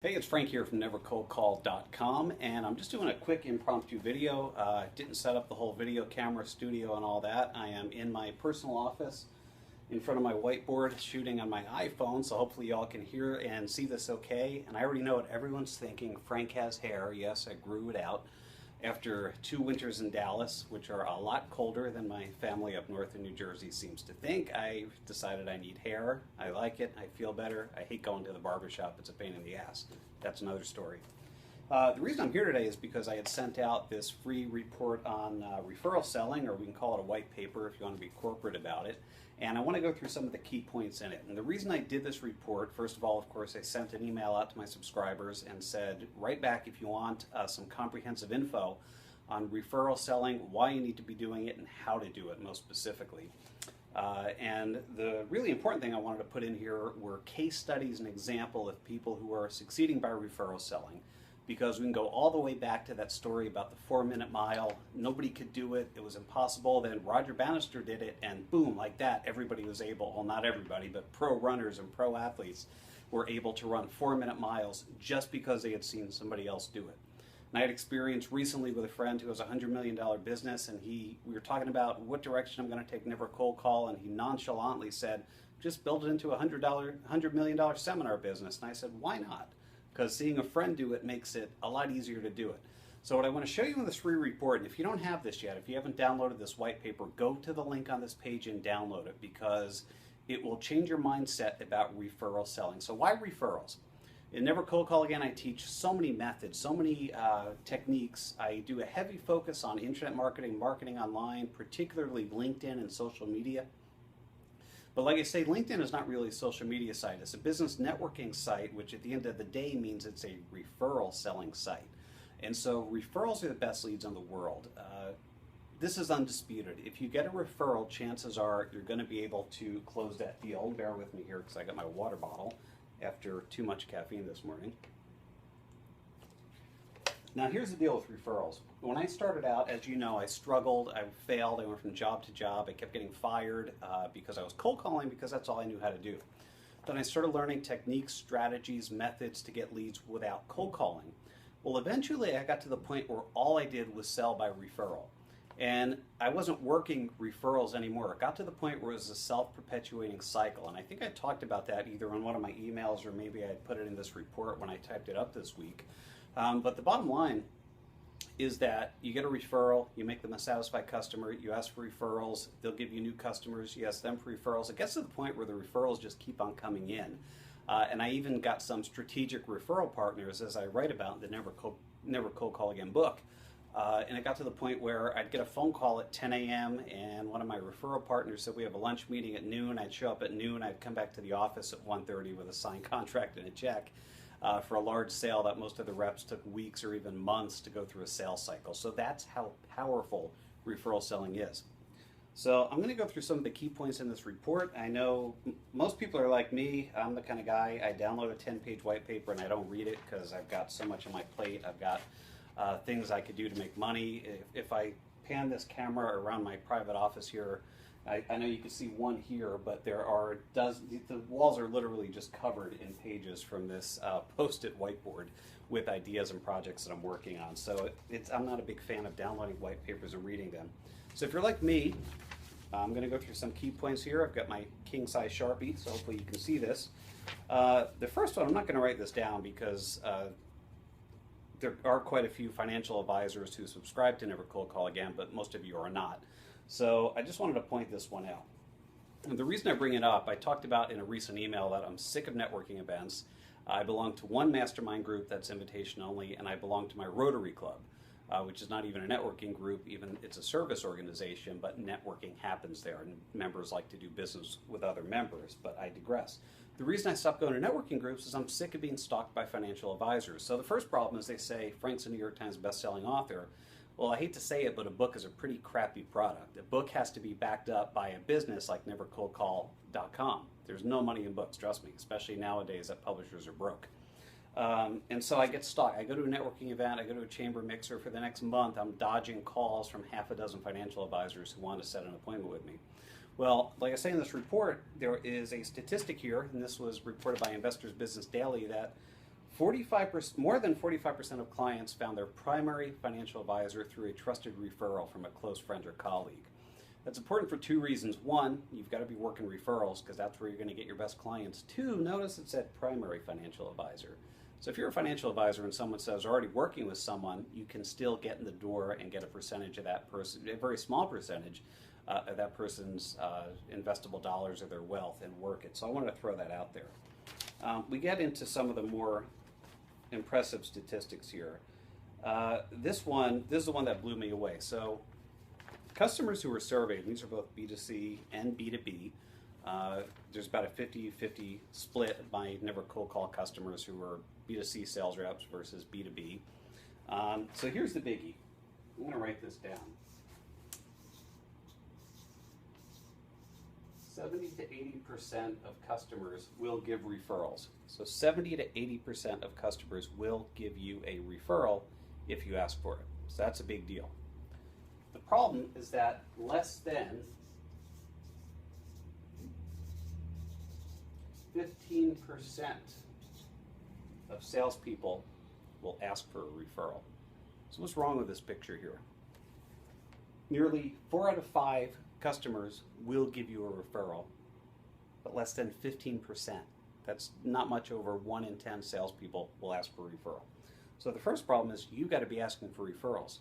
Hey, it's Frank here from nevercoldcall.com, and I'm just doing a quick impromptu video. Didn't set up the whole video camera studio and all that. I am in my personal office in front of my whiteboard shooting on my iPhone, so hopefully y'all can hear and see this okay. And I already know what everyone's thinking. Frank has hair. Yes, I grew it out after 2 winters in Dallas, which are a lot colder than my family up north in New Jersey seems to think. I decided I need hair. I like it. I feel better. I hate going to the barbershop. It's a pain in the ass. That's another story. The reason I'm here today is because I had sent out this free report on referral selling, or we can call it a white paper if you want to be corporate about it. And I want to go through some of the key points in it. And the reason I did this report, first of all, of course, I sent an email out to my subscribers and said, write back if you want some comprehensive info on referral selling, why you need to be doing it, and how to do it most specifically. And the really important thing I wanted to put in here were case studies and example of people who are succeeding by referral selling, because we can go all the way back to that story about the 4-minute mile. Nobody could do it. It was impossible. Then Roger Bannister did it, and boom, like that, everybody was able, well, not everybody, but pro runners and pro athletes were able to run 4-minute miles just because they had seen somebody else do it. And I had experience recently with a friend who has a $100 million business, and we were talking about what direction I'm going to take Never Cold Call, and he nonchalantly said, just build it into a $100 million seminar business. And I said, why not? Because seeing a friend do it makes it a lot easier to do it. So what I want to show you in this free report, and if you don't have this yet, if you haven't downloaded this white paper, go to the link on this page and download it, because it will change your mindset about referral selling. So why referrals? In Never Cold Call Again, I teach so many methods, so many techniques. I do a heavy focus on internet marketing, marketing online, particularly LinkedIn and social media. But like I say, LinkedIn is not really a social media site. It's a business networking site, which at the end of the day means it's a referral selling site. And so referrals are the best leads in the world. This is undisputed. If you get a referral, chances are you're going to be able to close that deal. Bear with me here because I got my water bottle after too much caffeine this morning. Now here's the deal with referrals. When I started out, as you know, I struggled, I failed, I went from job to job, I kept getting fired because I was cold calling because that's all I knew how to do. Then I started learning techniques, strategies, methods to get leads without cold calling. Well, eventually I got to the point where all I did was sell by referral. And I wasn't working referrals anymore. It got to the point where it was a self-perpetuating cycle. And I think I talked about that either on one of my emails or maybe I put it in this report when I typed it up this week. But the bottom line is that you get a referral, you make them a satisfied customer, you ask for referrals, they'll give you new customers, you ask them for referrals. It gets to the point where the referrals just keep on coming in. And I even got some strategic referral partners, as I write about in the Never Cold Call Again book. And it got to the point where I'd get a phone call at 10 a.m. and one of my referral partners said, we have a lunch meeting at noon. I'd show up at noon, I'd come back to the office at 1:30 with a signed contract and a check. For a large sale that most of the reps took weeks or even months to go through a sales cycle. So that's how powerful referral selling is. So I'm going to go through some of the key points in this report. I know most people are like me. I'm the kind of guy, I download a 10-page white paper and I don't read it because I've got so much on my plate. I've got things I could do to make money. If I pan this camera around my private office here, I know you can see one here, but there are dozens. The walls are literally just covered in pages from this post-it whiteboard with ideas and projects that I'm working on. So I'm not a big fan of downloading white papers and reading them. So if you're like me, I'm going to go through some key points here. I've got my king-size Sharpie, so hopefully you can see this. The first one, I'm not going to write this down because there are quite a few financial advisors who subscribe to Never Cold Call Again, but most of you are not. So I just wanted to point this one out. And the reason I bring it up, I talked about in a recent email that I'm sick of networking events. I belong to one mastermind group that's invitation only, and I belong to my Rotary Club, which is not even a networking group, even it's a service organization, but networking happens there, and members like to do business with other members, but I digress. The reason I stopped going to networking groups is I'm sick of being stalked by financial advisors. So the first problem is they say, Frank's a New York Times bestselling author. Well, I hate to say it, but a book is a pretty crappy product. A book has to be backed up by a business like nevercoldcall.com. There's no money in books, trust me, especially nowadays that publishers are broke. And so I get stuck. I go to a networking event, I go to a chamber mixer. For the next month, I'm dodging calls from half a dozen financial advisors who want to set an appointment with me. Well, like I say in this report, there is a statistic here, and this was reported by Investors Business Daily, that more than 45% of clients found their primary financial advisor through a trusted referral from a close friend or colleague. That's important for two reasons. One, you've got to be working referrals because that's where you're going to get your best clients. Two, notice it said primary financial advisor. So if you're a financial advisor and someone says already working with someone, you can still get in the door and get a percentage of that person, a very small percentage of that person's investable dollars or their wealth and work it. So I wanted to throw that out there. We get into some of the more impressive statistics here. This is the one that blew me away. So customers who were surveyed, these are both B2C and B2B, there's about a 50-50 split of my never cold call customers who were B2C sales reps versus B2B. So here's the biggie. I'm going to write this down. 70 to 80% of customers will give referrals. So 70 to 80% of customers will give you a referral if you ask for it. So that's a big deal. The problem is that less than 15% of salespeople will ask for a referral. So what's wrong with this picture here? Nearly 4 out of 5 customers will give you a referral, but less than 15%. That's not much over 1 in 10 salespeople will ask for a referral. So the first problem is you've got to be asking for referrals.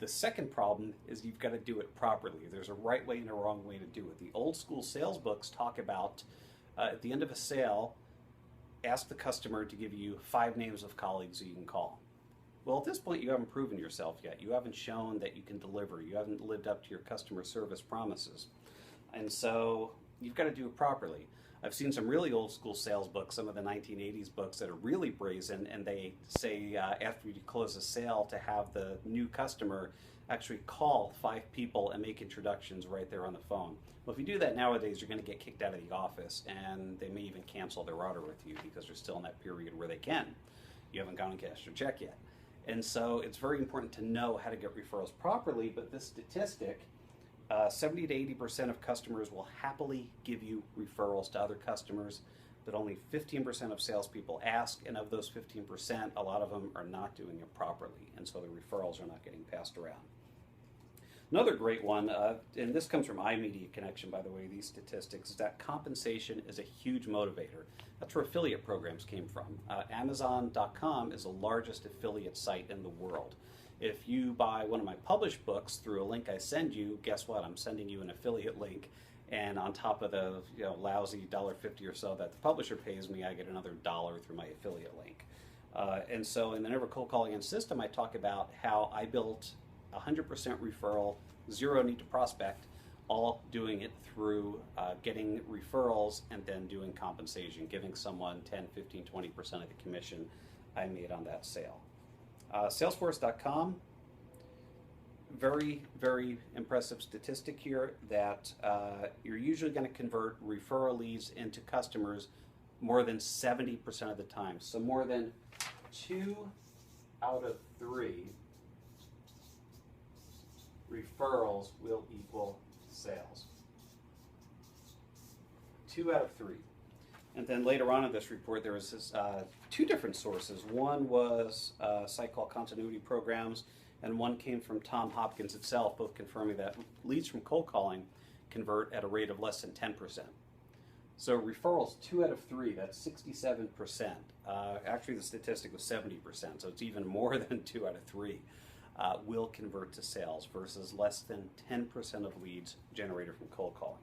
The second problem is you've got to do it properly. There's a right way and a wrong way to do it. The old school sales books talk about at the end of a sale, ask the customer to give you 5 names of colleagues that you can call. Well, at this point, you haven't proven yourself yet. You haven't shown that you can deliver. You haven't lived up to your customer service promises. And so you've got to do it properly. I've seen some really old school sales books, some of the 1980s books that are really brazen, and they say after you close a sale to have the new customer actually call 5 people and make introductions right there on the phone. Well, if you do that nowadays, you're going to get kicked out of the office, and they may even cancel their order with you because they're still in that period where they can. You haven't gone and cashed your check yet. And so it's very important to know how to get referrals properly, but this statistic, 70 to 80% of customers will happily give you referrals to other customers, but only 15% of salespeople ask, and of those 15%, a lot of them are not doing it properly, and so the referrals are not getting passed around. Another great one, and this comes from iMedia Connection, by the way, these statistics, is that compensation is a huge motivator. That's where affiliate programs came from. Amazon.com is the largest affiliate site in the world. If you buy one of my published books through a link I send you, guess what? I'm sending you an affiliate link, and on top of the lousy $1.50 or so that the publisher pays me, I get another $1 through my affiliate link. And so in the Never Cold Calling Again system, I talk about how I built 100% referral, 0 need to prospect, all doing it through getting referrals and then doing compensation, giving someone 10, 15, 20% of the commission I made on that sale. Salesforce.com, very, very impressive statistic here that you're usually going to convert referral leads into customers more than 70% of the time. So more than 2 out of 3 referrals will equal sales. 2 out of 3. And then later on in this report, there was this, 2 different sources. One was a site called Continuity Programs, and one came from Tom Hopkins itself, both confirming that leads from cold calling convert at a rate of less than 10%. So referrals, 2 out of 3, that's 67%. Actually, the statistic was 70%, so it's even more than 2 out of 3 will convert to sales versus less than 10% of leads generated from cold calling.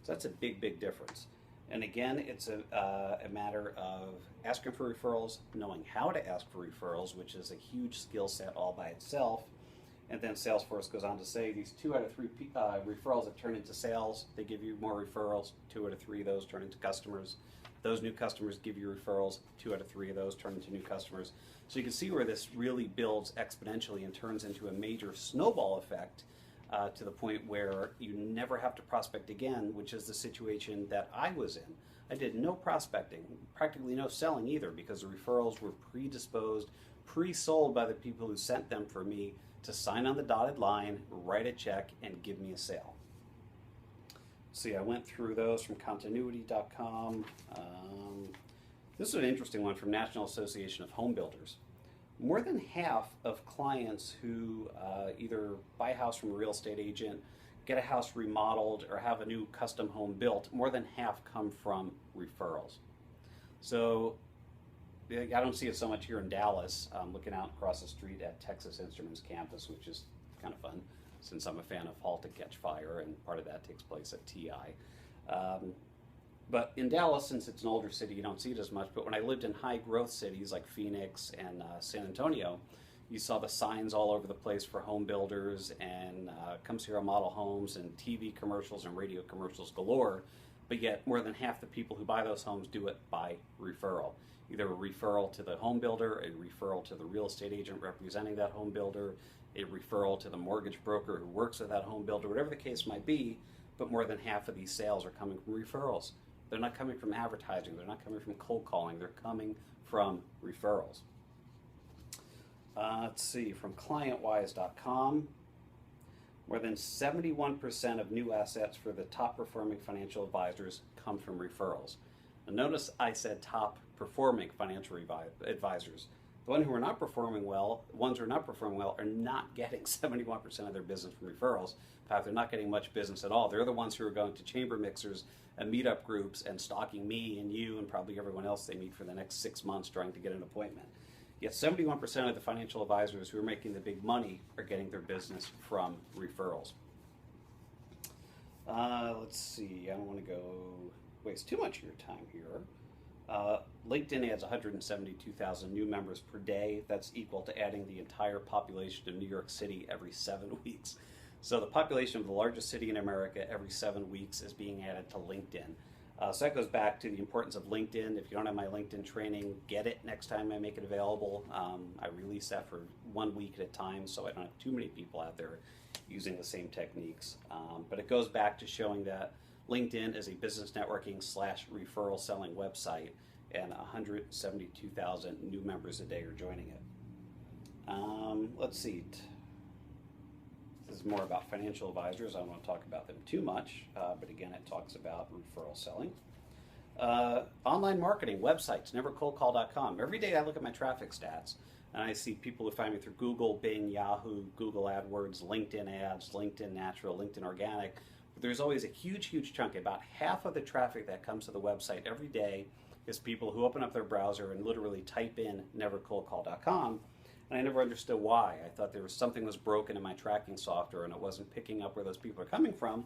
So that's a big, big difference. And again, it's a matter of asking for referrals, knowing how to ask for referrals, which is a huge skill set all by itself. And then Salesforce goes on to say these 2 out of 3 referrals that turn into sales, they give you more referrals. 2 out of 3 of those turn into customers. Those new customers give you referrals. 2 out of 3 of those turn into new customers. So you can see where this really builds exponentially and turns into a major snowball effect to the point where you never have to prospect again, which is the situation that I was in. I did no prospecting, practically no selling either, because the referrals were predisposed, pre-sold by the people who sent them for me to sign on the dotted line, write a check, and give me a sale. See, I went through those from continuity.com. This is an interesting one from National Association of Home Builders. More than half of clients who either buy a house from a real estate agent, get a house remodeled, or have a new custom home built, more than half come from referrals. So I don't see it so much here in Dallas. I'm looking out across the street at Texas Instruments campus, which is kind of fun since I'm a fan of Halt to Catch Fire, and part of that takes place at TI. But in Dallas, since it's an older city, you don't see it as much. But when I lived in high growth cities like Phoenix and San Antonio, you saw the signs all over the place for home builders and come see our model homes and TV commercials and radio commercials galore. But yet more than half the people who buy those homes do it by referral. Either a referral to the home builder, a referral to the real estate agent representing that home builder, a referral to the mortgage broker who works with that home builder, whatever the case might be. But more than half of these sales are coming from referrals. They're not coming from advertising. They're not coming from cold calling. They're coming from referrals. Let's see, from ClientWise.com, more than 71% of new assets for the top performing financial advisors come from referrals. And notice I said top performing financial advisors. The ones who are not performing well, are not getting 71% of their business from referrals. In fact, they're not getting much business at all. They're the ones who are going to chamber mixers and meetup groups and stalking me and you and probably everyone else they meet for the next 6 months trying to get an appointment. Yet 71% of the financial advisors who are making the big money are getting their business from referrals. Let's see, I don't want to waste too much of your time here. LinkedIn adds 172,000 new members per day. That's equal to adding the entire population of New York City every 7 weeks. So the population of the largest city in America every 7 weeks is being added to LinkedIn. So that goes back to the importance of LinkedIn. If you don't have my LinkedIn training, get it next time I make it available. I release that for 1 week at a time, so I don't have too many people out there using the same techniques. But it goes back to showing that LinkedIn is a business networking / referral selling website, and 172,000 new members a day are joining it. Let's see. This is more about financial advisors. I don't want to talk about them too much, but again, it talks about referral selling. Online marketing, websites, nevercoldcall.com. Every day I look at my traffic stats, and I see people who find me through Google, Bing, Yahoo, Google AdWords, LinkedIn ads, LinkedIn natural, LinkedIn organic. But there's always a huge chunk. About half of the traffic that comes to the website every day is people who open up their browser and literally type in nevercoldcall.com. And I never understood why. I thought there was something was broken in my tracking software and it wasn't picking up where those people are coming from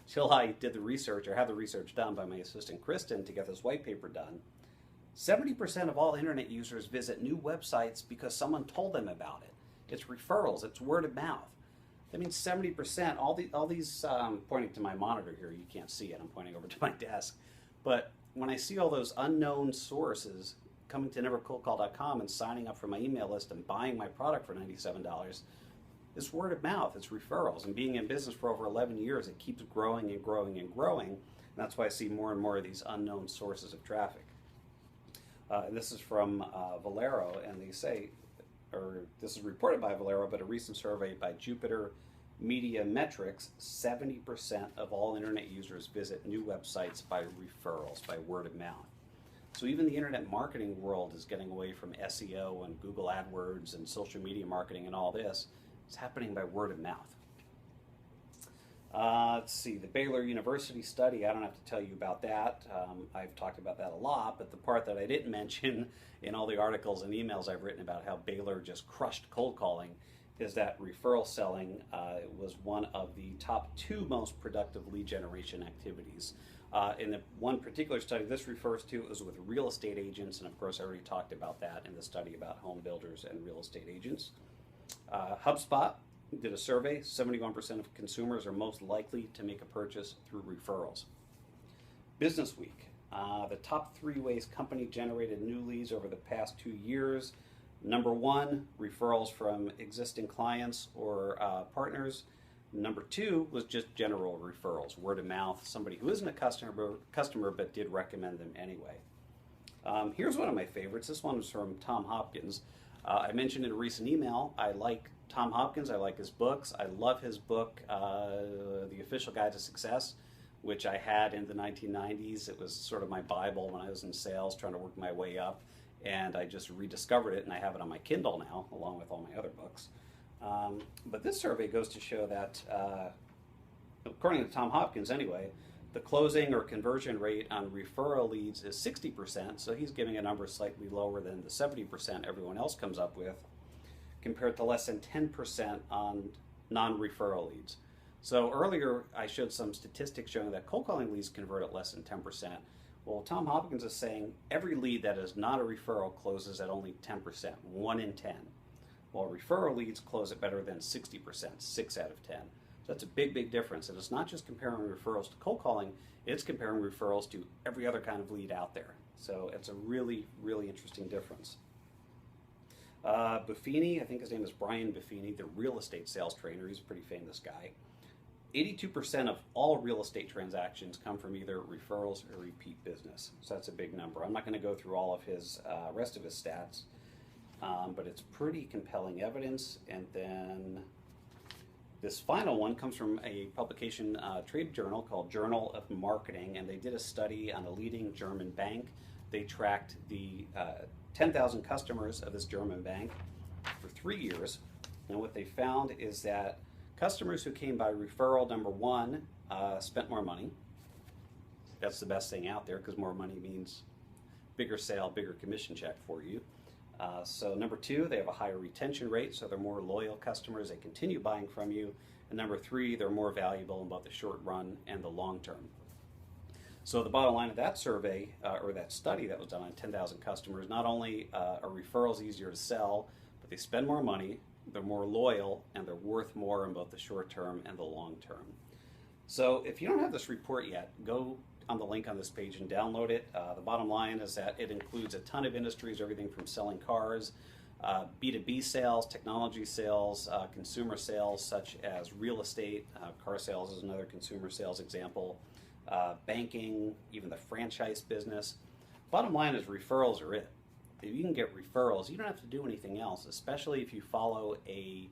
until I did the research, or had the research done by my assistant Kristen to get this white paper done. 70% of all internet users visit new websites because someone told them about it. It's referrals, it's word of mouth. That means 70%, all these pointing to my monitor here, you can't see it, I'm pointing over to my desk. But when I see all those unknown sources coming to nevercoldcall.com and signing up for my email list and buying my product for $97, it's word of mouth, it's referrals. And being in business for over 11 years, it keeps growing and growing and growing. And that's why I see more and more of these unknown sources of traffic. This is from Valero, and they say, or this is reported by Valero, but a recent survey by Jupiter Media Metrics, 70% of all internet users visit new websites by referrals, by word of mouth. So even the internet marketing world is getting away from SEO and Google AdWords and social media marketing and all this. It's happening by word of mouth. Let's see, the Baylor University study, I don't have to tell you about that. I've talked about that a lot, but the part that I didn't mention in all the articles and emails I've written about how Baylor just crushed cold calling is that referral selling was one of the top 2 most productive lead generation activities. In the one particular study this refers to, it was with real estate agents, and of course I already talked about that in the study about home builders and real estate agents. HubSpot did a survey, 71% of consumers are most likely to make a purchase through referrals. Business Week, the top 3 ways company generated new leads over the past 2 years. Number 1, referrals from existing clients or partners. Number 2 was just general referrals, word of mouth, somebody who isn't a customer but did recommend them anyway. Here's one of my favorites. This one was from Tom Hopkins. I mentioned in a recent email, I like Tom Hopkins, I like his books. I love his book, The Official Guide to Success. which I had in the 1990s. It was sort of my Bible when I was in sales, trying to work my way up. And I just rediscovered it, and I have it on my Kindle now, along with all my other books. But this survey goes to show that, according to Tom Hopkins anyway, the closing or conversion rate on referral leads is 60%, so he's giving a number slightly lower than the 70% everyone else comes up with, compared to less than 10% on non-referral leads. So earlier I showed some statistics showing that cold calling leads convert at less than 10%. Well, Tom Hopkins is saying every lead that is not a referral closes at only 10%, 1 in 10. While referral leads close at better than 60%, 6 out of 10. So that's a big, big difference. And it's not just comparing referrals to cold calling, it's comparing referrals to every other kind of lead out there. So it's a really, really interesting difference. Buffini, I think his name is Brian Buffini, the real estate sales trainer. He's a pretty famous guy. 82% of all real estate transactions come from either referrals or repeat business. So that's a big number. I'm not going to go through all of his rest of his stats, but it's pretty compelling evidence. And then this final one comes from a publication, trade journal called Journal of Marketing, and they did a study on a leading German bank. They tracked the 10,000 customers of this German bank for 3 years, and what they found is that customers who came by referral, number one, spent more money. That's the best thing out there, because more money means bigger sale, bigger commission check for you. So number two, they have a higher retention rate, so they're more loyal customers. They continue buying from you. And number three, they're more valuable in both the short run and the long term. So the bottom line of that survey, or that study that was done on 10,000 customers, not only are referrals easier to sell, but they spend more money, they're more loyal, and they're worth more in both the short term and the long term. So if you don't have this report yet, go on the link on this page and download it. The bottom line is that it includes a ton of industries, everything from selling cars, B2B sales, technology sales, consumer sales such as real estate, car sales is another consumer sales example, banking, even the franchise business. Bottom line is referrals are it. If you can get referrals, you don't have to do anything else, especially if you follow a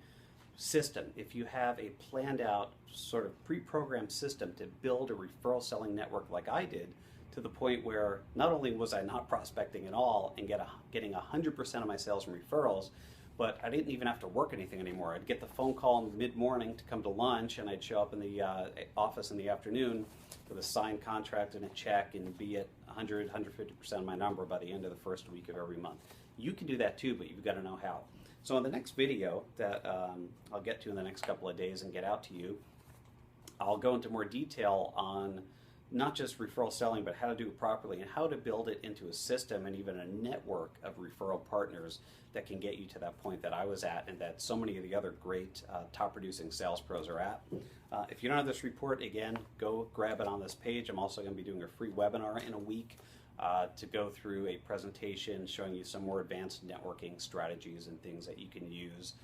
system. If you have a planned out sort of pre-programmed system to build a referral selling network like I did, to the point where not only was I not prospecting at all and getting 100% of my sales from referrals, but I didn't even have to work anything anymore. I'd get the phone call mid-morning to come to lunch, and I'd show up in the office in the afternoon with a signed contract and a check and be at 100, 150% of my number by the end of the first week of every month. You can do that too, but you've got to know how. So in the next video that I'll get to in the next couple of days and get out to you, I'll go into more detail on not just referral selling, but how to do it properly and how to build it into a system and even a network of referral partners that can get you to that point that I was at and that so many of the other great top producing sales pros are at. If you don't have this report, again, go grab it on this page. I'm also going to be doing a free webinar in a week to go through a presentation showing you some more advanced networking strategies and things that you can use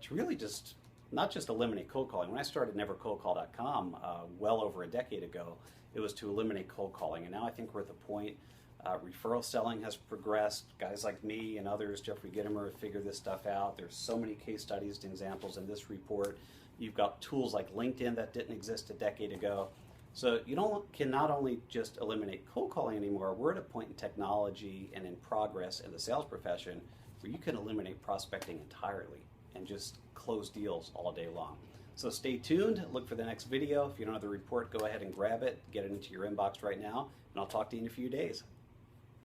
to really just not just eliminate cold calling. When I started nevercoldcall.com well over a decade ago, it was to eliminate cold calling. And now I think we're at the point referral selling has progressed. Guys like me and others, Jeffrey Gittimer, have figured this stuff out. There's so many case studies and examples in this report. You've got tools like LinkedIn that didn't exist a decade ago. So you can not only just eliminate cold calling anymore, we're at a point in technology and in progress in the sales profession where you can eliminate prospecting entirely and just close deals all day long. So stay tuned, look for the next video. If you don't have the report, go ahead and grab it, get it into your inbox right now, and I'll talk to you in a few days.